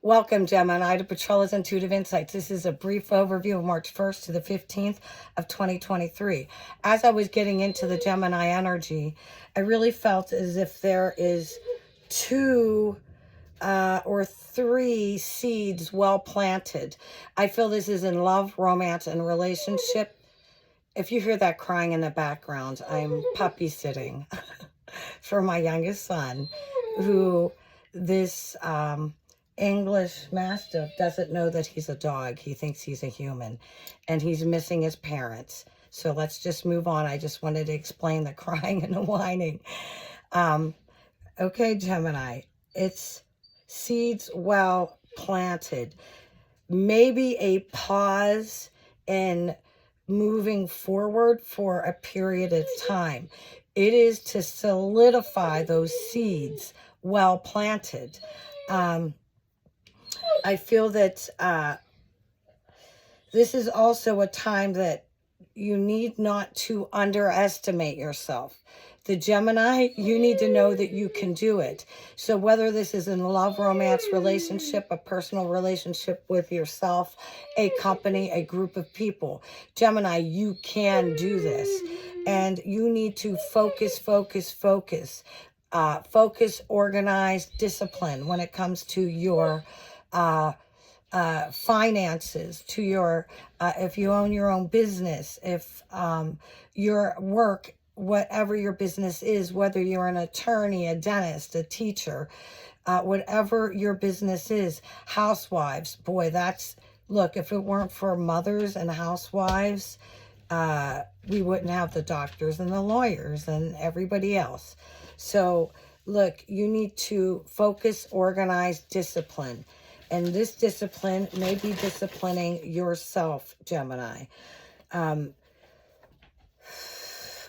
Welcome, Gemini, to Petrella's Intuitive Insights. This is a brief overview of March 1st to the 15th of 2023. As I was getting into the Gemini energy, I really felt as if there is two or three seeds well planted. I feel this is in love, romance, and relationship. If you hear that crying in the background, I'm puppy sitting for my youngest son, who this English Mastiff doesn't know that he's a dog. He thinks he's a human, and he's missing his parents. So let's just move on. I just wanted to explain the crying and the whining. Okay, Gemini, it's seeds well planted. Maybe a pause in moving forward for a period of time. It is to solidify those seeds well planted. I feel that this is also a time that you need not to underestimate yourself. The Gemini, you need to know that you can do it. So whether this is in love, romance, relationship, a personal relationship with yourself, a company, a group of people, Gemini, you can do this. And you need to focus, organize, discipline when it comes to your finances, to your, if you own your own business, if your work, whatever your business is, whether you're an attorney, a dentist, a teacher, whatever your business is, housewives, boy, look, if it weren't for mothers and housewives, we wouldn't have the doctors and the lawyers and everybody else. So look, you need to focus, organize, discipline. And this discipline may be disciplining yourself, Gemini.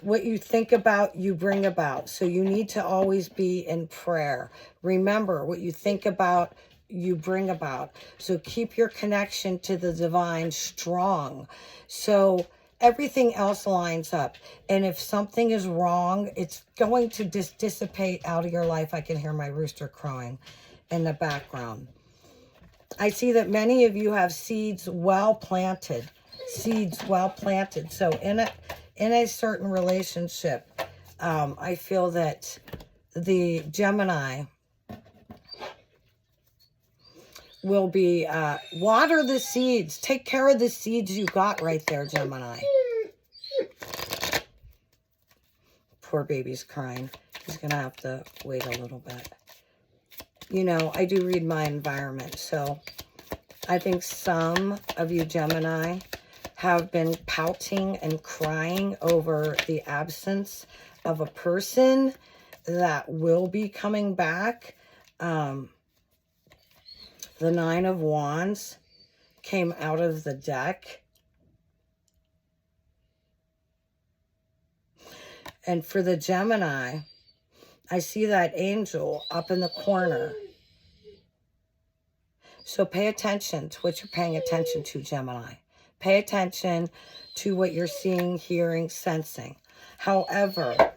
What you think about, you bring about. So you need to always be in prayer. Remember, what you think about, you bring about. So keep your connection to the divine strong. So everything else lines up. And if something is wrong, it's going to dissipate out of your life. I can hear my rooster crowing in the background. I see that many of you have seeds well planted. Seeds well planted. So in a certain relationship, I feel that the Gemini will be, water the seeds. Take care of the seeds you got right there, Gemini. Poor baby's crying. He's going to have to wait a little bit. You know, I do read my environment, so I think some of you Gemini have been pouting and crying over the absence of a person that will be coming back. The Nine of Wands came out of the deck. And for the Gemini, I see that angel up in the corner. So pay attention to what you're paying attention to, Gemini. Pay attention to what you're seeing, hearing, sensing. However,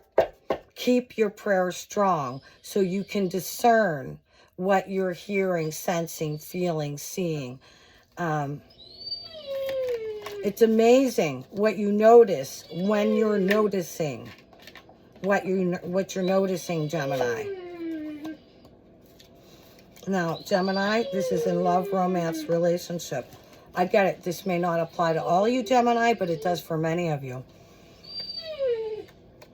keep your prayer strong so you can discern what you're hearing, sensing, feeling, seeing. It's amazing what you notice when you're noticing what you're noticing, Gemini. Now, Gemini, this is in love, romance, relationship. I get it. This may not apply to all of you, Gemini, but it does for many of you.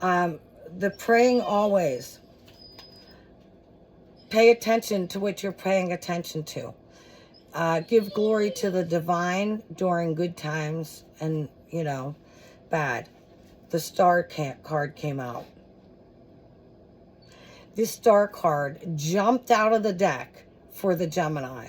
The praying always. Pay attention to what you're paying attention to. Give glory to the divine during good times and, you know, bad. The Star card came out. This Star card jumped out of the deck for the Gemini.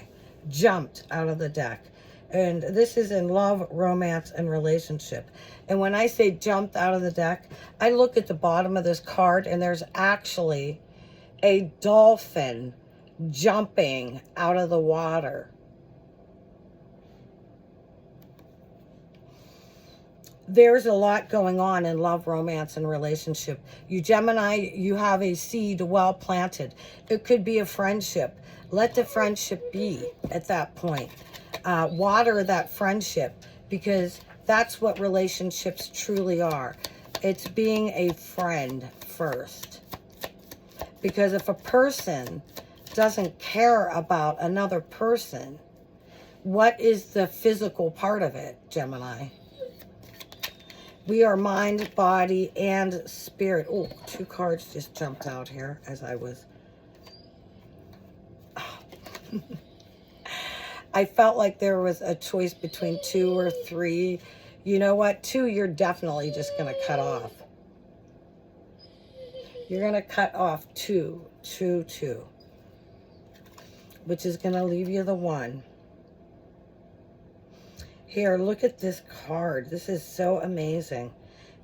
Jumped out of the deck. And this is in love, romance, and relationship. And when I say jumped out of the deck, I look at the bottom of this card and there's actually a dolphin jumping out of the water. there's a lot going on in love, romance, and relationship. You Gemini, you have a seed well planted. It could be a friendship. Let the friendship be at that point. Water that friendship, because that's what relationships truly are. It's being a friend first. Because if a person doesn't care about another person, what is the physical part of it, Gemini? We are mind, body, and spirit. Oh, 2 cards just jumped out here as I was... I felt like there was a choice between 2 or 3. You know what? 2, you're definitely just going to cut off. You're going to cut off 2, 2, 2. Which is going to leave you the 1. Here, look at this card. This is so amazing.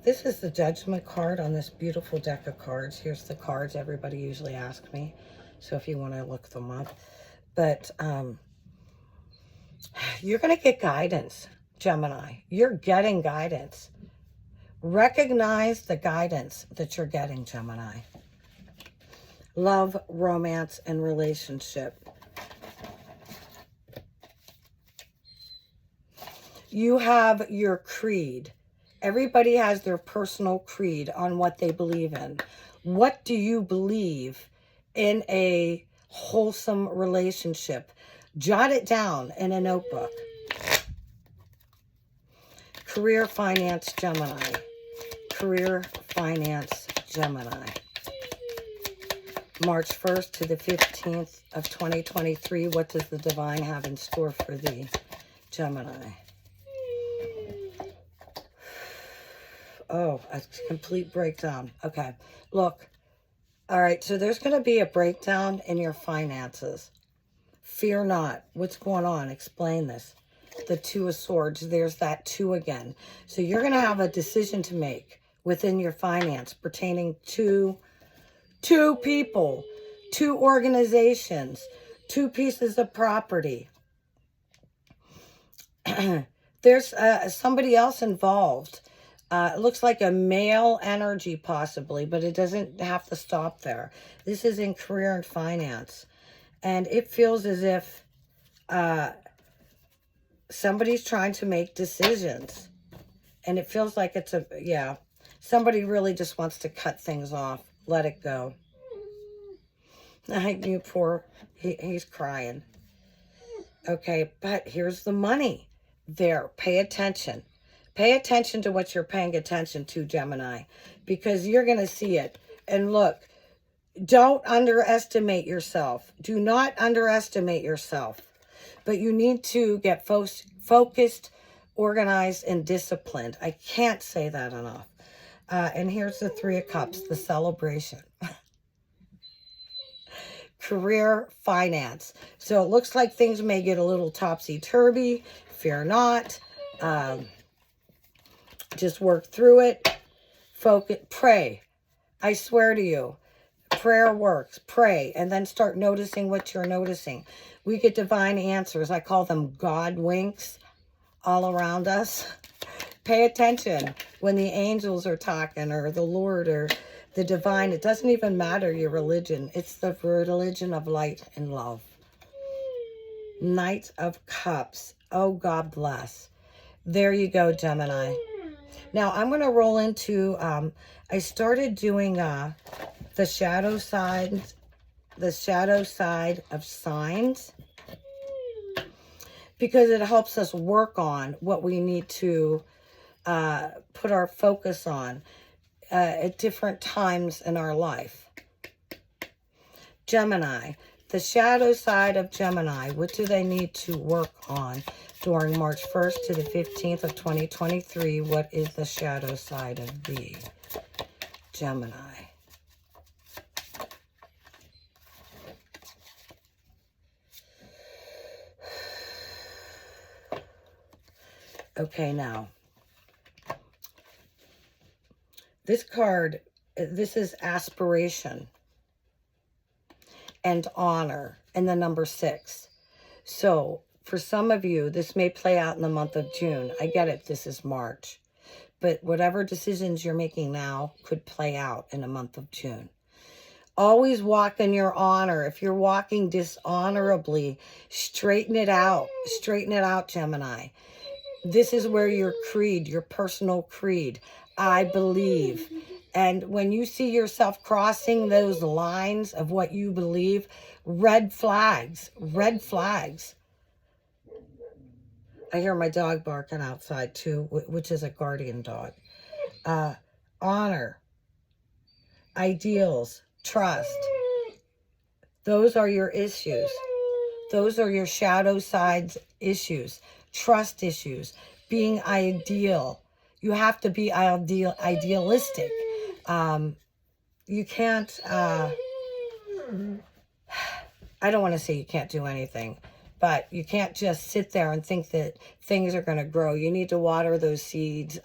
This is the Judgment card on this beautiful deck of cards. Here's the cards everybody usually asks me. So if you want to look them up. But you're going to get guidance, Gemini. You're getting guidance. Recognize the guidance that you're getting, Gemini. Love, romance, and relationship. You have your creed. Everybody has their personal creed on what they believe in. What do you believe in a wholesome relationship? Jot it down in a notebook. Career, finance, Gemini. Career, finance, Gemini. March 1st to the 15th of 2023. What does the divine have in store for thee, Gemini? Oh, a complete breakdown. Okay, look. All right, so there's going to be a breakdown in your finances. Fear not. What's going on? Explain this. The 2 of Swords. There's that 2 again. So you're going to have a decision to make within your finance pertaining to 2 people, 2 organizations, 2 pieces of property. There's somebody else involved. It looks like a male energy possibly, but it doesn't have to stop there. This is in career and finance. And it feels as if somebody's trying to make decisions. And it feels like it's somebody really just wants to cut things off. Let it go. You poor, he's crying. Okay, but here's the money. There, pay attention. Pay attention to what you're paying attention to, Gemini, because you're going to see it. And look, don't underestimate yourself. Do not underestimate yourself. But you need to get focused, organized, and disciplined. I can't say that enough. And here's the 3 of Cups, the celebration. Career, finance. So it looks like things may get a little topsy-turvy. Fear not. Just work through it. Focus. Pray. I swear to you. Prayer works. Pray. And then start noticing what you're noticing. We get divine answers. I call them God winks all around us. Pay attention when the angels are talking, or the Lord, or the divine. It doesn't even matter your religion. It's the religion of light and love. Knight of Cups. Oh, God bless. There you go, Gemini. Now, I'm going to roll into, I started doing the shadow side of signs, because it helps us work on what we need to put our focus on at different times in our life. Gemini, the shadow side of Gemini, what do they need to work on during March 1st to the 15th of 2023? What is the shadow side of the Gemini? Okay, now, this card, this is aspiration and honor, and the number 6. So, for some of you, this may play out in the month of June. I get it, this is March. but whatever decisions you're making now could play out in the month of June. Always walk in your honor. If you're walking dishonorably, straighten it out. Straighten it out, Gemini. This is where your creed, your personal creed, I believe. And when you see yourself crossing those lines of what you believe, red flags, red flags. I hear my dog barking outside too, which is a guardian dog. Honor, ideals, trust. Those are your issues. Those are your shadow sides issues. Trust issues. Being ideal. You have to be idealistic. You can't, I don't want to say you can't do anything, but you can't just sit there and think that things are going to grow. You need to water those seeds.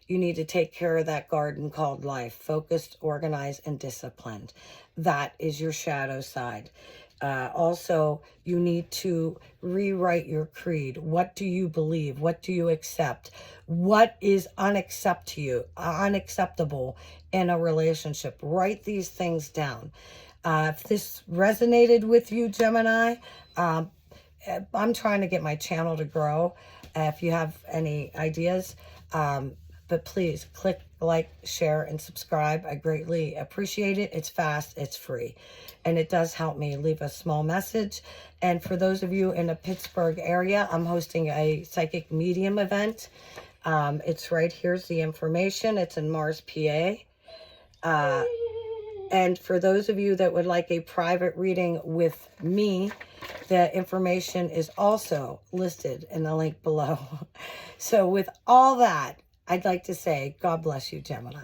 You need to take care of that garden called life. Focused, organized, and disciplined. That is your shadow side. Also, you need to rewrite your creed. What do you believe? What do you accept? What is unacceptable in a relationship? Write these things down. If this resonated with you, Gemini, I'm trying to get my channel to grow. If you have any ideas, but please click like, share, and subscribe. I greatly appreciate it. It's fast, it's free, and it does help me leave a small message. And for those of you in the Pittsburgh area, I'm hosting a psychic medium event. It's right here's the information. It's in Mars, PA. And for those of you that would like a private reading with me, the information is also listed in the link below. So with all that, I'd like to say, God bless you, Gemini.